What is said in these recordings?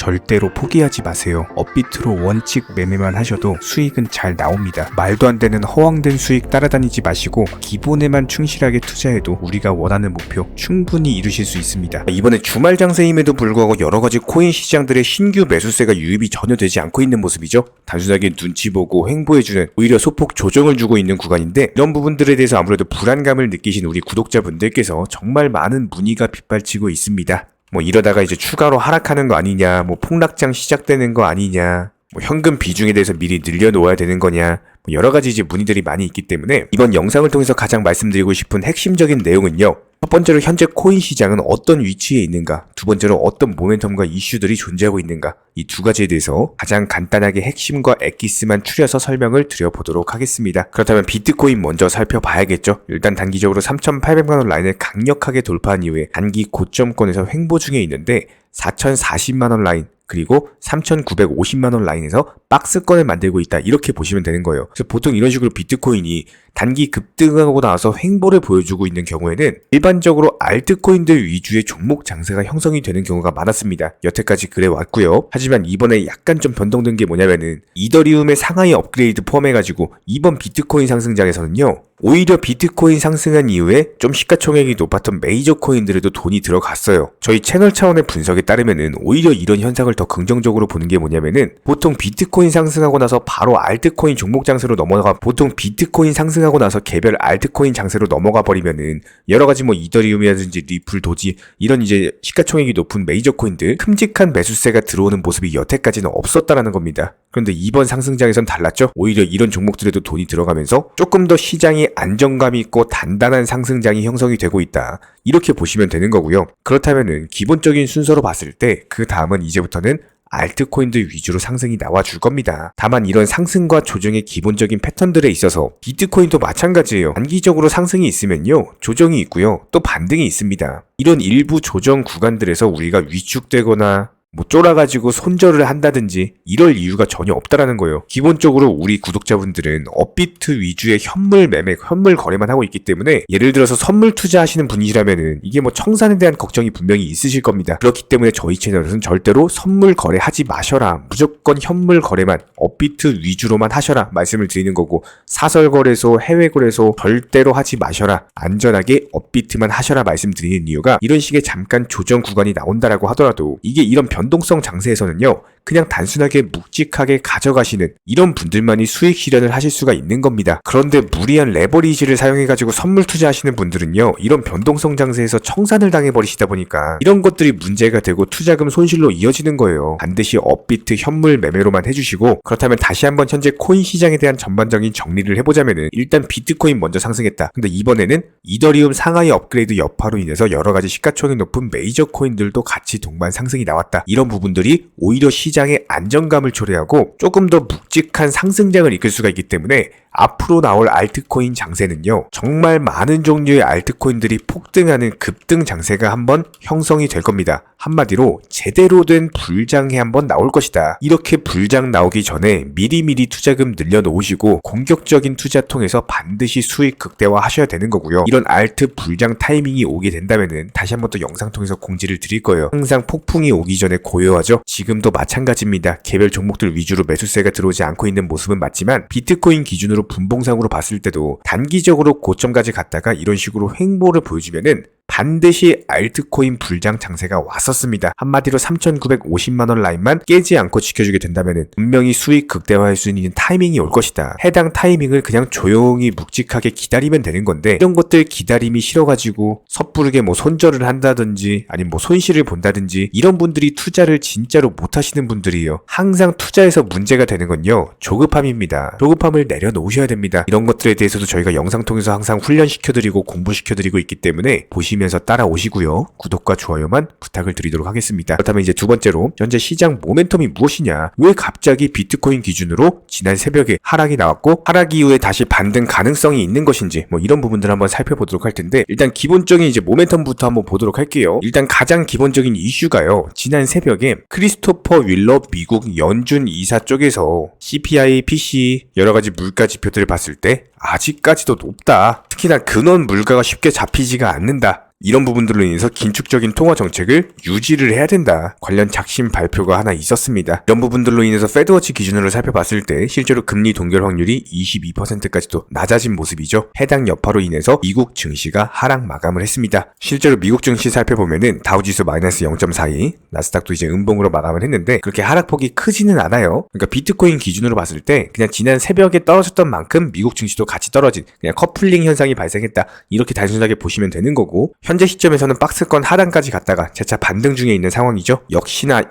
절대로 포기하지 마세요. 업비트로 원칙 매매만 하셔도 수익은 잘 나옵니다. 말도 안 되는 허황된 수익 따라다니지 마시고 기본에만 충실하게 투자해도 우리가 원하는 목표 충분히 이루실 수 있습니다. 이번에 주말 장세임에도 불구하고 여러가지 코인 시장들의 신규 매수세가 유입이 전혀 되지 않고 있는 모습이죠. 단순하게 눈치 보고 횡보해주는, 오히려 소폭 조정을 주고 있는 구간인데, 이런 부분들에 대해서 아무래도 불안감을 느끼신 우리 구독자분들께서 정말 많은 문의가 빗발치고 있습니다. 이러다가 이제 추가로 하락하는 거 아니냐, 폭락장 시작되는 거 아니냐, 현금 비중에 대해서 미리 늘려놓아야 되는 거냐, 여러가지 이제 문의들이 많이 있기 때문에 이번 영상을 통해서 가장 말씀드리고 싶은 핵심적인 내용은요, 첫 번째로 현재 코인 시장은 어떤 위치에 있는가, 두 번째로 어떤 모멘텀과 이슈들이 존재하고 있는가, 이 두 가지에 대해서 가장 간단하게 핵심과 엑기스만 추려서 설명을 드려보도록 하겠습니다. 그렇다면 비트코인 먼저 살펴봐야겠죠. 일단 단기적으로 3,800만원 라인을 강력하게 돌파한 이후에 단기 고점권에서 횡보 중에 있는데 4,040만원 라인, 그리고 3,950만원 라인에서 박스권을 만들고 있다, 이렇게 보시면 되는 거예요. 그래서 보통 이런 식으로 비트코인이 단기 급등하고 나서 횡보를 보여주고 있는 경우에는 일반적으로 알트코인들 위주의 종목 장세가 형성이 되는 경우가 많았습니다. 여태까지 그래 왔고요. 하지만 이번에 약간 좀 변동된 게 뭐냐면은 이더리움의 상하이 업그레이드 포함해가지고 이번 비트코인 상승장에서는요, 오히려 비트코인 상승한 이후에 좀 시가총액이 높았던 메이저 코인들에도 돈이 들어갔어요. 저희 채널 차원의 분석에 따르면은 오히려 이런 현상을 더 긍정적으로 보는 게 뭐냐면은, 보통 비트코인 상승하고 나서 바로 알트코인 종목 장세로 넘어가, 보통 비트코인 상승하고 나서 개별 알트코인 장세로 넘어가 버리면은 여러가지 이더리움이라든지 리플, 도지, 이런 이제 시가총액이 높은 메이저 코인들 큼직한 매수세가 들어오는 모습이 여태까지는 없었다라는 겁니다. 그런데 이번 상승장에선 달랐죠. 오히려 이런 종목들에도 돈이 들어가면서 조금 더 시장이 안정감 있고 단단한 상승장이 형성이 되고 있다, 이렇게 보시면 되는 거고요. 그렇다면은 기본적인 순서로 봤을 때 그 다음은 이제부터는 알트코인들 위주로 상승이 나와줄 겁니다. 다만 이런 상승과 조정의 기본적인 패턴들에 있어서 비트코인도 마찬가지예요. 단기적으로 상승이 있으면요, 조정이 있고요, 또 반등이 있습니다. 이런 일부 조정 구간들에서 우리가 위축되거나 쫄아가지고 손절을 한다든지 이럴 이유가 전혀 없다라는 거예요. 기본적으로 우리 구독자분들은 업비트 위주의 현물 매매, 현물 거래만 하고 있기 때문에, 예를 들어서 선물 투자하시는 분이시라면은 이게 청산에 대한 걱정이 분명히 있으실 겁니다. 그렇기 때문에 저희 채널에서는 절대로 선물 거래하지 마셔라, 무조건 현물 거래만, 업비트 위주로만 하셔라 말씀을 드리는 거고, 사설 거래소, 해외 거래소 절대로 하지 마셔라, 안전하게 업비트만 하셔라 말씀드리는 이유가, 이런 식의 잠깐 조정 구간이 나온다라고 하더라도 이게 이런 변동성 장세에서는요, 그냥 단순하게 묵직하게 가져가시는 이런 분들만이 수익 실현을 하실 수가 있는 겁니다. 그런데 무리한 레버리지를 사용해가지고 선물 투자하시는 분들은요, 이런 변동성 장세에서 청산을 당해버리시다 보니까 이런 것들이 문제가 되고 투자금 손실로 이어지는 거예요. 반드시 업비트 현물 매매로만 해주시고, 그렇다면 다시 한번 현재 코인 시장에 대한 전반적인 정리를 해보자면은, 일단 비트코인 먼저 상승했다. 근데 이번에는 이더리움 상하이 업그레이드 여파로 인해서 여러가지 시가총액 높은 메이저 코인들도 같이 동반 상승이 나왔다. 이런 부분들이 오히려 시장의 안정감을 초래하고 조금 더 묵직한 상승장을 이끌 수가 있기 때문에 앞으로 나올 알트코인 장세는요, 정말 많은 종류의 알트코인들이 폭등하는 급등 장세가 한번 형성이 될 겁니다. 한마디로 제대로 된 불장이 한번 나올 것이다. 이렇게 불장 나오기 전에 미리미리 투자금 늘려놓으시고 공격적인 투자 통해서 반드시 수익 극대화 하셔야 되는 거고요. 이런 알트 불장 타이밍이 오게 된다면은 다시 한번 또 영상 통해서 공지를 드릴 거예요. 항상 폭풍이 오기 전에 고요하죠. 지금도 마찬가지입니다. 개별 종목들 위주로 매수세가 들어오지 않고 있는 모습은 맞지만, 비트코인 기준으로 분봉상으로 봤을 때도 단기적으로 고점까지 갔다가 이런 식으로 횡보를 보여주면은 반드시 알트코인 불장 장세가 왔었습니다. 한마디로 3,950만원 라인만 깨지 않고 지켜주게 된다면 분명히 수익 극대화할 수 있는 타이밍이 올 것이다. 해당 타이밍을 그냥 조용히 묵직하게 기다리면 되는 건데, 이런 것들 기다림이 싫어가지고 섣부르게 손절을 한다든지 아니면 손실을 본다든지, 이런 분들이 투자를 진짜로 못하시는 분들이에요. 항상 투자에서 문제가 되는 건요, 조급함입니다. 조급함을 내려놓으셔야 됩니다. 이런 것들에 대해서도 저희가 영상 통해서 항상 훈련시켜드리고 공부시켜드리고 있기 때문에 보시면서 따라오시고요. 구독과 좋아요만 부탁을 드리도록 하겠습니다. 그렇다면 이제 두 번째로, 현재 시장 모멘텀이 무엇이냐, 왜 갑자기 비트코인 기준으로 지난 새벽에 하락이 나왔고 하락 이후에 다시 반등 가능성이 있는 것인지, 이런 부분들 한번 살펴보도록 할 텐데, 일단 기본적인 이제 모멘텀부터 한번 보도록 할게요. 일단 가장 기본적인 이슈가요, 지난 새벽에 크리스토퍼 윌러 미국 연준 이사 쪽에서 CPI, PC 여러가지 물가 지표들을 봤을 때 아직까지도 높다, 특히나 근원 물가가 쉽게 잡히지가 않는다, 이런 부분들로 인해서 긴축적인 통화 정책을 유지를 해야 된다. 관련 작심 발표가 하나 있었습니다. 이런 부분들로 인해서 페드워치 기준으로 살펴봤을 때 실제로 금리 동결 확률이 22%까지도 낮아진 모습이죠. 해당 여파로 인해서 미국 증시가 하락 마감을 했습니다. 실제로 미국 증시 살펴보면은 다우지수 마이너스 0.42, 나스닥도 이제 음봉으로 마감을 했는데 그렇게 하락폭이 크지는 않아요. 그러니까 비트코인 기준으로 봤을 때 그냥 지난 새벽에 떨어졌던 만큼 미국 증시도 같이 떨어진 그냥 커플링 현상이 발생했다. 이렇게 단순하게 보시면 되는 거고 현재 시점에서는 박스권 하단까지 갔다가 재차 반등 중에 있는 상황이죠. 역시나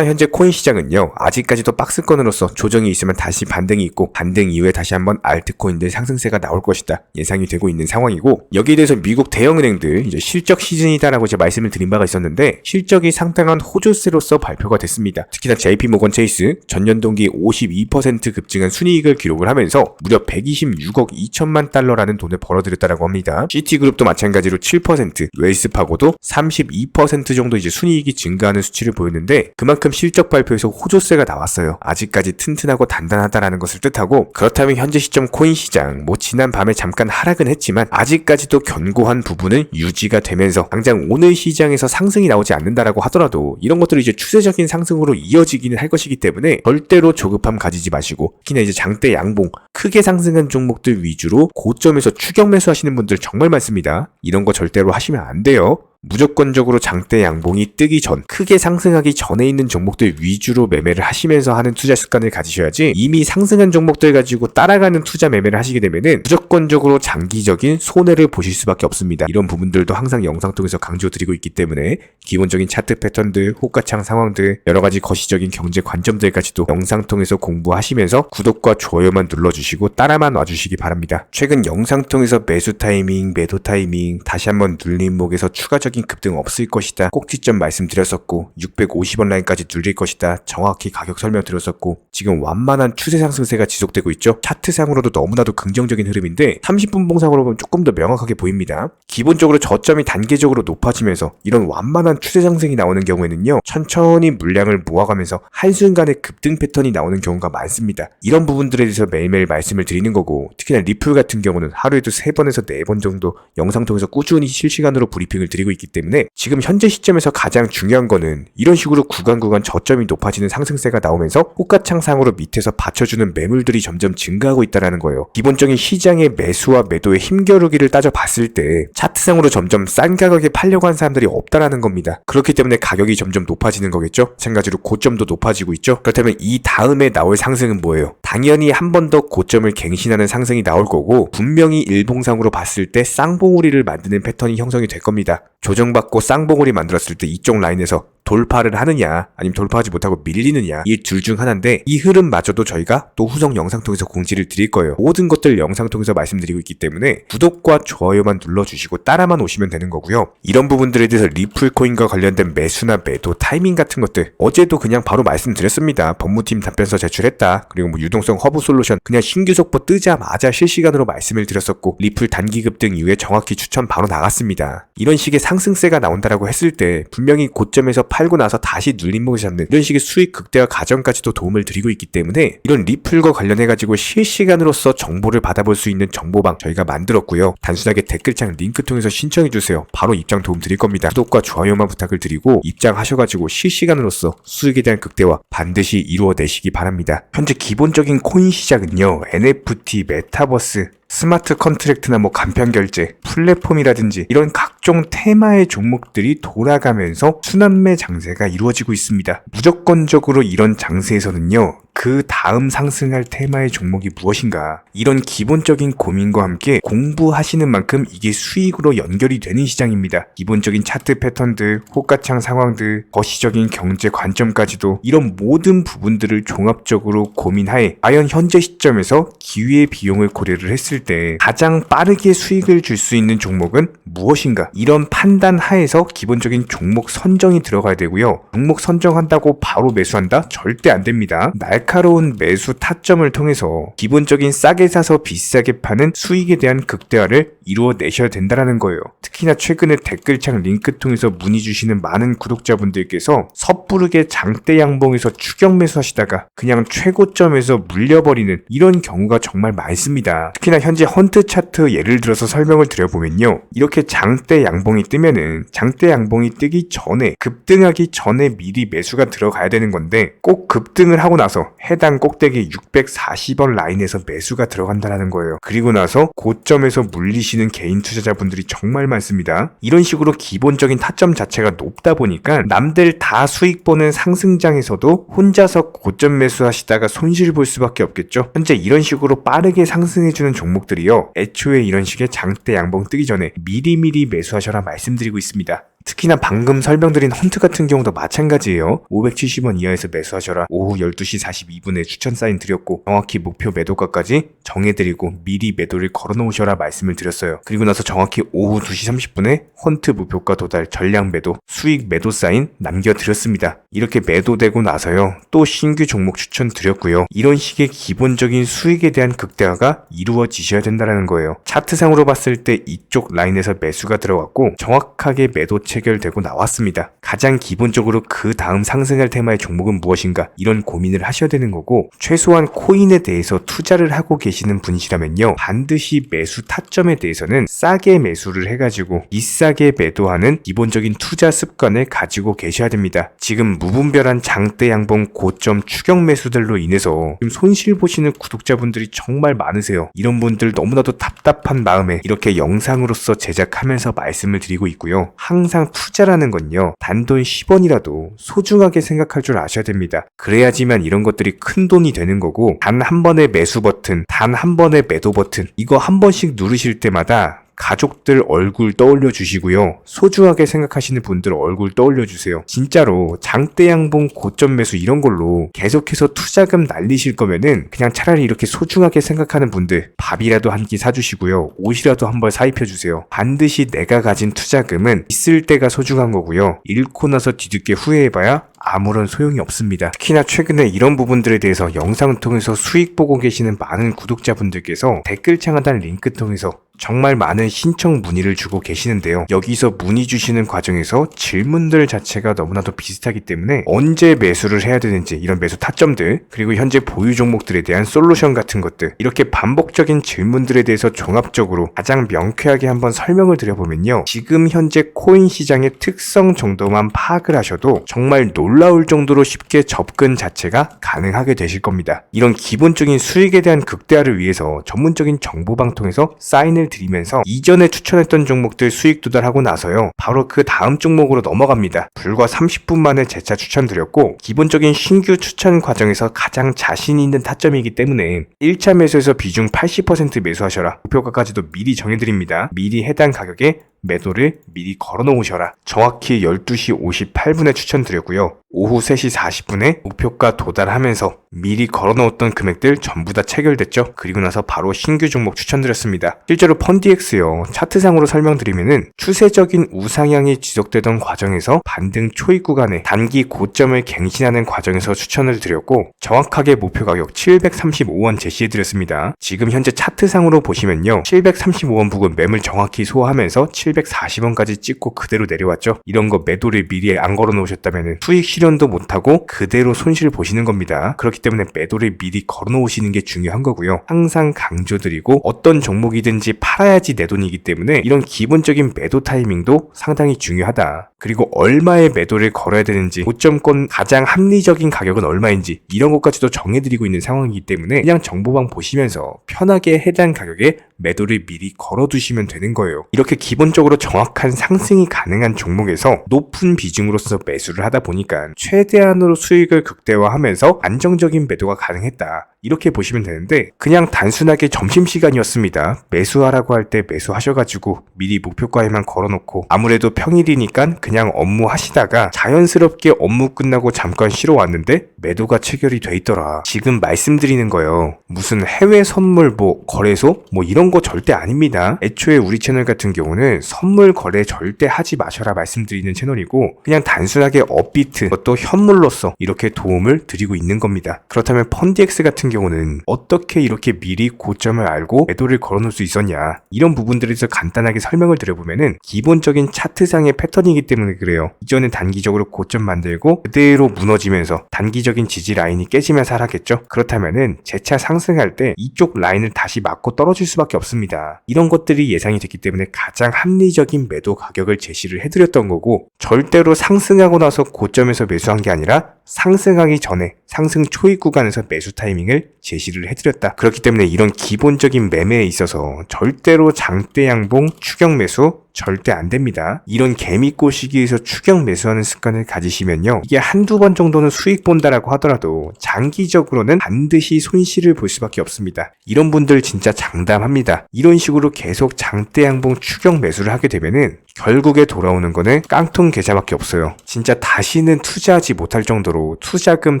현재 코인 시장은요. 아직까지도 박스권으로서 조정이 있으면 다시 반등이 있고 반등 이후에 다시 한번 알트코인들 상승세가 나올 것이다. 예상이 되고 있는 상황이고 여기에 대해서 미국 대형은행들 이제 실적 시즌이다라고 제가 말씀을 드린 바가 있었는데 실적이 상당한 호조세로서 발표가 됐습니다. 특히나 JP모건 체이스 전년 동기 52% 급증한 순이익을 기록을 하면서 무려 126억 2천만 달러라는 돈을 벌어들였다라고 합니다. 시티그룹도 마찬가지로 7%, 웰스파고도 32% 정도 이제 순이익이 증가하는 수치를 보였는데 그만큼 실적 발표에서 호조세가 나왔어요. 아직까지 튼튼하고 단단하다라는 것을 뜻하고 그렇다면 현재 시점 코인 시장 지난 밤에 잠깐 하락은 했지만 아직까지도 견고한 부분은 유지가 되면서 당장 오늘 시장에서 상승이 나오지 않는다라고 하더라도 이런 것들이 이제 추세적인 상승으로 이어지기는 할 것이기 때문에 절대로 조급함 가지지 마시고 특히나 이제 장대 양봉 크게 상승한 종목들 위주로 고점에서 추격 매수하시는 분들 정말 많습니다. 이런 거 절대로 하시면 안 돼요. 무조건적으로 장대 양봉이 뜨기 전, 크게 상승하기 전에 있는 종목들 위주로 매매를 하시면서 하는 투자 습관을 가지셔야지 이미 상승한 종목들 가지고 따라가는 투자 매매를 하시게 되면은 무조건적으로 장기적인 손해를 보실 수밖에 없습니다. 이런 부분들도 항상 영상 통해서 강조드리고 있기 때문에 기본적인 차트 패턴들, 호가창 상황들, 여러가지 거시적인 경제 관점들까지도 영상 통해서 공부하시면서 구독과 좋아요만 눌러주시고 따라만 와주시기 바랍니다. 최근 영상 통해서 매수 타이밍, 매도 타이밍, 다시 한번 눌림목에서 추가적인 급등 없을 것이다. 꼭지점 말씀드렸었고 650원 라인까지 눌릴 것이다. 정확히 가격 설명드렸었고 지금 완만한 추세 상승세가 지속되고 있죠. 차트상으로도 너무나도 긍정적인 흐름인데 30분 봉상으로 보면 조금 더 명확하게 보입니다. 기본적으로 저점이 단계적으로 높아지면서 이런 완만한 추세 상승이 나오는 경우에는요. 천천히 물량을 모아가면서 한순간에 급등 패턴이 나오는 경우가 많습니다. 이런 부분들에 대해서 매일매일 말씀을 드리는 거고 특히나 리플 같은 경우는 하루에도 3번에서 4번 정도 영상 통해서 꾸준히 실시간으로 브리핑을 드리고 있기 때문에 지금 현재 시점에서 가장 중요한 거는 이런 식으로 구간 저점이 높아지는 상승세가 나오면서 호가창상으로 밑에서 받쳐주는 매물들이 점점 증가하고 있다는 거예요. 기본적인 시장의 매수와 매도의 힘겨루기를 따져봤을 때 차트상으로 점점 싼 가격에 팔려고 한 사람들이 없다라는 겁니다. 그렇기 때문에 가격이 점점 높아지는 거겠죠. 마찬가지로 고점도 높아지고 있죠. 그렇다면 이 다음에 나올 상승은 뭐예요? 당연히 한 번 더 고점을 갱신하는 상승이 나올 거고 분명히 일봉상으로 봤을 때 쌍봉우리를 만드는 패턴이 형성이 될 겁니다. 조정받고 쌍봉우리 만들었을 때 이쪽 라인에서 돌파를 하느냐 아니면 돌파하지 못하고 밀리느냐 이 둘 중 하나인데 이 흐름마저도 저희가 또 후속 영상 통해서 공지를 드릴 거예요. 모든 것들 영상 통해서 말씀드리고 있기 때문에 구독과 좋아요만 눌러주시고 따라만 오시면 되는 거고요. 이런 부분들에 대해서 리플코인과 관련된 매수나 매도 타이밍 같은 것들 어제도 그냥 바로 말씀드렸습니다. 법무팀 답변서 제출했다. 그리고 유동성 허브 솔루션 그냥 신규 속보 뜨자마자 실시간으로 말씀을 드렸었고 리플 단기 급등 이후에 정확히 추천 바로 나갔습니다. 이런 식의 상승세가 나온다라고 했을 때 분명히 고점에서 팔고 나서 다시 눌림목을 잡는 이런 식의 수익 극대화 과정까지도 도움을 드리고 있기 때문에 이런 리플과 관련해가지고 실시간으로서 정보를 받아볼 수 있는 정보방 저희가 만들었고요. 단순하게 댓글창 링크 통해서 신청해주세요. 바로 입장 도움 드릴 겁니다. 구독과 좋아요만 부탁을 드리고 입장하셔가지고 실시간으로서 수익에 대한 극대화 반드시 이루어내시기 바랍니다. 현재 기본적인 코인 시장은요. NFT, 메타버스, 스마트 컨트랙트나 간편결제, 플랫폼이라든지 이런 각종 테마의 종목들이 돌아가면서 순환매 장세가 이루어지고 있습니다. 무조건적으로 이런 장세에서는요. 그 다음 상승할 테마의 종목이 무엇인가 이런 기본적인 고민과 함께 공부하시는 만큼 이게 수익으로 연결이 되는 시장입니다. 기본적인 차트 패턴들, 호가창 상황들, 거시적인 경제 관점까지도 이런 모든 부분들을 종합적으로 고민하에 과연 현재 시점에서 기회의 비용을 고려를 했을 때 가장 빠르게 수익을 줄 수 있는 종목은 무엇인가 이런 판단 하에서 기본적인 종목 선정이 들어가야 되고요. 종목 선정한다고 바로 매수한다? 절대 안 됩니다. 날카로운 매수 타점을 통해서 기본적인 싸게 사서 비싸게 파는 수익에 대한 극대화를 이루어내셔야 된다는 거예요. 특히나 최근에 댓글창 링크 통해서 문의 주시는 많은 구독자분들께서 섣부르게 장대 양봉에서 추격 매수하시다가 그냥 최고점에서 물려버리는 이런 경우가 정말 많습니다. 특히나 현재 헌트 차트 예를 들어서 설명을 드려보면요, 이렇게 장대 양봉이 뜨면은 장대 양봉이 뜨기 전에 급등하기 전에 미리 매수가 들어가야 되는 건데 꼭 급등을 하고 나서 해당 꼭대기 640원 라인에서 매수가 들어간다는 거예요. 그리고 나서 고점에서 물리시는 개인 투자자분들이 정말 많습니다. 이런 식으로 기본적인 타점 자체가 높다 보니까 남들 다 수익 보는 상승장에서도 혼자서 고점 매수하시다가 손실 볼 수밖에 없겠죠. 현재 이런 식으로 빠르게 상승해주는 종목들이요, 애초에 이런 식의 장대 양봉 뜨기 전에 미리미리 매수하셔라 말씀드리고 있습니다. 특히나 방금 설명드린 헌트 같은 경우도 마찬가지예요. 570원 이하에서 매수하셔라. 오후 12시 42분에 추천 사인 드렸고 정확히 목표 매도가까지 정해드리고 미리 매도를 걸어놓으셔라 말씀을 드렸어요. 그리고 나서 정확히 오후 2시 30분에 헌트 목표가 도달 전량 매도 수익 매도 사인 남겨드렸습니다. 이렇게 매도되고 나서요, 또 신규 종목 추천 드렸고요. 이런 식의 기본적인 수익에 대한 극대화가 이루어지셔야 된다는 거예요. 차트상으로 봤을 때 이쪽 라인에서 매수가 들어갔고 정확하게 매도 체결되고 나왔습니다. 가장 기본적으로 그 다음 상승할 테마의 종목은 무엇인가, 이런 고민을 하셔야 되는 거고, 최소한 코인에 대해서 투자를 하고 계시는 분이시라면요, 반드시 매수 타점에 대해서는 싸게 매수를 해가지고 비싸게 매도하는 기본적인 투자 습관을 가지고 계셔야 됩니다. 지금 무분별한 장대 양봉 고점 추격 매수들로 인해서 지금 손실 보시는 구독자분들이 정말 많으세요. 이런 분들 너무나도 답답한 마음에 이렇게 영상으로서 제작하면서 말씀을 드리고 있고요. 항상 투자라는 건요, 단돈 10원이라도 소중하게 생각할 줄 아셔야 됩니다. 그래야지만 이런 것들이 큰 돈이 되는 거고, 단 한 번의 매수 버튼, 단 한 번의 매도 버튼, 이거 한 번씩 누르실 때마다 가족들 얼굴 떠올려 주시고요, 소중하게 생각하시는 분들 얼굴 떠올려 주세요. 진짜로 장대 양봉 고점 매수 이런 걸로 계속해서 투자금 날리실 거면은 그냥 차라리 이렇게 소중하게 생각하는 분들 밥이라도 한 끼 사주시고요, 옷이라도 한 벌 사입혀 주세요. 반드시 내가 가진 투자금은 있을 때가 소중한 거고요, 잃고 나서 뒤늦게 후회해봐야 아무런 소용이 없습니다. 특히나 최근에 이런 부분들에 대해서 영상을 통해서 수익 보고 계시는 많은 구독자분들께서 댓글창 하단 링크 통해서 정말 많은 신청 문의를 주고 계시는데요. 여기서 문의 주시는 과정에서 질문들 자체가 너무나도 비슷하기 때문에 언제 매수를 해야 되는지, 이런 매수 타점들, 그리고 현재 보유 종목들에 대한 솔루션 같은 것들, 이렇게 반복적인 질문들에 대해서 종합적으로 가장 명쾌하게 한번 설명을 드려보면요, 지금 현재 코인 시장의 특성 정도만 파악을 하셔도 정말 놀라울 정도로 쉽게 접근 자체가 가능하게 되실 겁니다. 이런 기본적인 수익에 대한 극대화를 위해서 전문적인 정보방통에서 사인을 드리면서 이전에 추천했던 종목들 수익 도달하고 나서요, 바로 그 다음 종목으로 넘어갑니다. 불과 30분 만에 재차 추천드렸고, 기본적인 신규 추천 과정에서 가장 자신 있는 타점이기 때문에 1차 매수에서 비중 80% 매수하셔라, 목표가까지도 미리 정해드립니다. 미리 해당 가격에 매도를 미리 걸어놓으셔라. 정확히 12시 58분에 추천드렸고요. 오후 3시 40분에 목표가 도달하면서 미리 걸어놓았던 금액들 전부 다 체결됐죠. 그리고 나서 바로 신규 종목 추천드렸습니다. 실제로 펀디엑스요, 차트상으로 설명드리면은 추세적인 우상향이 지속되던 과정에서 반등 초입 구간에 단기 고점을 갱신하는 과정에서 추천을 드렸고, 정확하게 목표 가격 735원 제시해드렸습니다. 지금 현재 차트상으로 보시면요, 735원 부근 매물 정확히 소화하면서 740원까지 찍고 그대로 내려왔죠. 이런 거 매도를 미리 안 걸어 놓으셨다면 수익 실현도 못하고 그대로 손실 보시는 겁니다. 그렇기 때문에 매도를 미리 걸어 놓으시는 게 중요한 거고요. 항상 강조드리고, 어떤 종목이든지 팔아야지 내 돈이기 때문에 이런 기본적인 매도 타이밍도 상당히 중요하다. 그리고 얼마의 매도를 걸어야 되는지, 고점권 가장 합리적인 가격은 얼마인지, 이런 것까지도 정해드리고 있는 상황이기 때문에 그냥 정보방 보시면서 편하게 해당 가격에 매도를 미리 걸어두시면 되는 거예요. 이렇게 기본적으로 정확한 상승이 가능한 종목에서 높은 비중으로서 매수를 하다 보니까 최대한으로 수익을 극대화하면서 안정적인 매도가 가능했다. 이렇게 보시면 되는데 그냥 단순하게 점심시간이었습니다. 매수하라고 할 때 매수하셔가지고 미리 목표가에만 걸어놓고 아무래도 평일이니까 그냥 업무 하시다가 자연스럽게 업무 끝나고 잠깐 쉬러 왔는데 매도가 체결이 돼 있더라. 지금 말씀드리는 거요. 무슨 해외 선물 거래소 이런 거 절대 아닙니다. 애초에 우리 채널 같은 경우는 선물 거래 절대 하지 마셔라 말씀드리는 채널이고 그냥 단순하게 업비트 또 현물로서 이렇게 도움을 드리고 있는 겁니다. 그렇다면 펀디엑스 같은 경우는 어떻게 이렇게 미리 고점을 알고 매도를 걸어놓을 수 있었냐, 이런 부분들에 대해서 간단하게 설명을 드려보면은 기본적인 차트상의 패턴이기 때문에 그래요. 이전엔 단기적으로 고점 만들고 그대로 무너지면서 단기적인 지지 라인이 깨지면서 하락했죠. 그렇다면은 재차 상승할 때 이쪽 라인을 다시 맞고 떨어질 수밖에 없습니다. 이런 것들이 예상이 됐기 때문에 가장 합리적인 매도 가격을 제시를 해드렸던 거고, 절대로 상승하고 나서 고점에서 매수한 게 아니라 상승하기 전에 상승 초입 구간에서 매수 타이밍을 제시를 해드렸다. 그렇기 때문에 이런 기본적인 매매에 있어서 절대로 장대 양봉 추격 매수 절대 안 됩니다. 이런 개미꽃 시기에서 추격 매수하는 습관을 가지시면요, 이게 한두 번 정도는 수익 본다라고 하더라도 장기적으로는 반드시 손실을 볼 수밖에 없습니다. 이런 분들 진짜 장담합니다. 이런 식으로 계속 장대 양봉 추격 매수를 하게 되면은 결국에 돌아오는 거는 깡통 계좌밖에 없어요. 진짜 다시는 투자하지 못할 정도로 투자금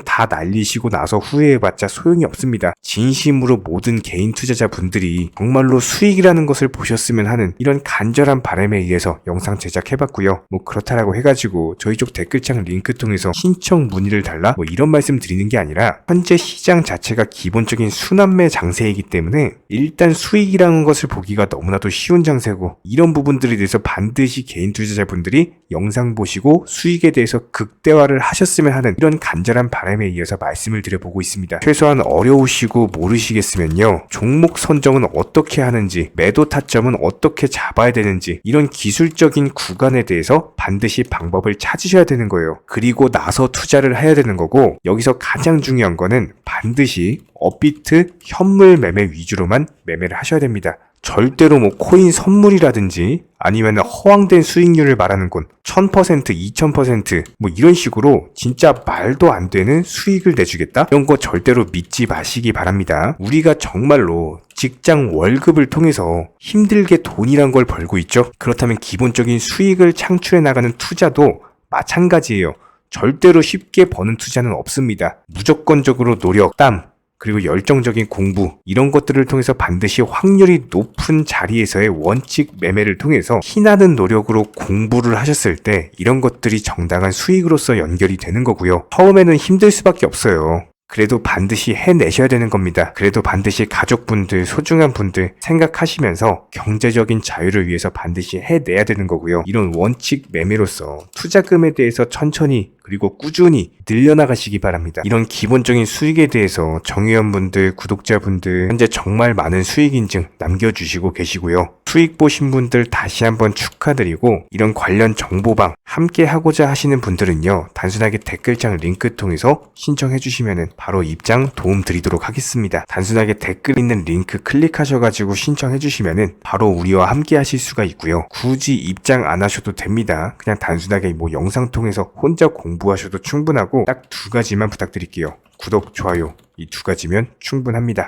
다 날리시고 나서 후회해봤자 소용이 없습니다. 진심으로 모든 개인 투자자분들이 정말로 수익이라는 것을 보셨으면 하는 이런 간절한 바람에 의해서 영상 제작해봤고요. 그렇다라고 해가지고 저희 쪽 댓글창 링크 통해서 신청 문의를 달라 이런 말씀 드리는 게 아니라 현재 시장 자체가 기본적인 순환매 장세이기 때문에 일단 수익이라는 것을 보기가 너무나도 쉬운 장세고, 이런 부분들에 대해서 반드시 개인 투자자분들이 영상 보시고 수익에 대해서 극대화를 하셨으면 하는 이런 간절한 바람에 의해서 말씀을 드려보고 있습니다. 최소한 어려우시고 모르시겠으면요, 종목 선정은 어떻게 하는지, 매도 타점은 어떻게 잡아야 되는지, 이런 기술적인 구간에 대해서 반드시 방법을 찾으셔야 되는 거예요. 그리고 나서 투자를 해야 되는 거고, 여기서 가장 중요한 거는 반드시 업비트 현물 매매 위주로만 매매를 하셔야 됩니다. 절대로 코인 선물이라든지 아니면 허황된 수익률을 말하는 건 1000%, 2000% 이런 식으로 진짜 말도 안 되는 수익을 내주겠다? 이런 거 절대로 믿지 마시기 바랍니다. 우리가 정말로 직장 월급을 통해서 힘들게 돈이란 걸 벌고 있죠. 그렇다면 기본적인 수익을 창출해 나가는 투자도 마찬가지예요. 절대로 쉽게 버는 투자는 없습니다. 무조건적으로 노력, 땀, 그리고 열정적인 공부, 이런 것들을 통해서 반드시 확률이 높은 자리에서의 원칙 매매를 통해서 희나는 노력으로 공부를 하셨을 때 이런 것들이 정당한 수익으로서 연결이 되는 거고요. 처음에는 힘들 수밖에 없어요. 그래도 반드시 해내셔야 되는 겁니다. 그래도 반드시 가족분들, 소중한 분들 생각하시면서 경제적인 자유를 위해서 반드시 해내야 되는 거고요. 이런 원칙 매매로서 투자금에 대해서 천천히 그리고 꾸준히 늘려나가시기 바랍니다. 이런 기본적인 수익에 대해서 정의원분들, 구독자분들 현재 정말 많은 수익 인증 남겨주시고 계시고요. 수익 보신 분들 다시 한번 축하드리고, 이런 관련 정보방 함께 하고자 하시는 분들은요, 단순하게 댓글창 링크 통해서 신청해 주시면 바로 입장 도움 드리도록 하겠습니다. 단순하게 댓글 있는 링크 클릭하셔가지고 신청해 주시면 바로 우리와 함께 하실 수가 있고요. 굳이 입장 안 하셔도 됩니다. 그냥 단순하게 영상 통해서 혼자 공부하셔도 충분하고 딱 두 가지만 부탁드릴게요. 구독, 좋아요, 이 두 가지면 충분합니다.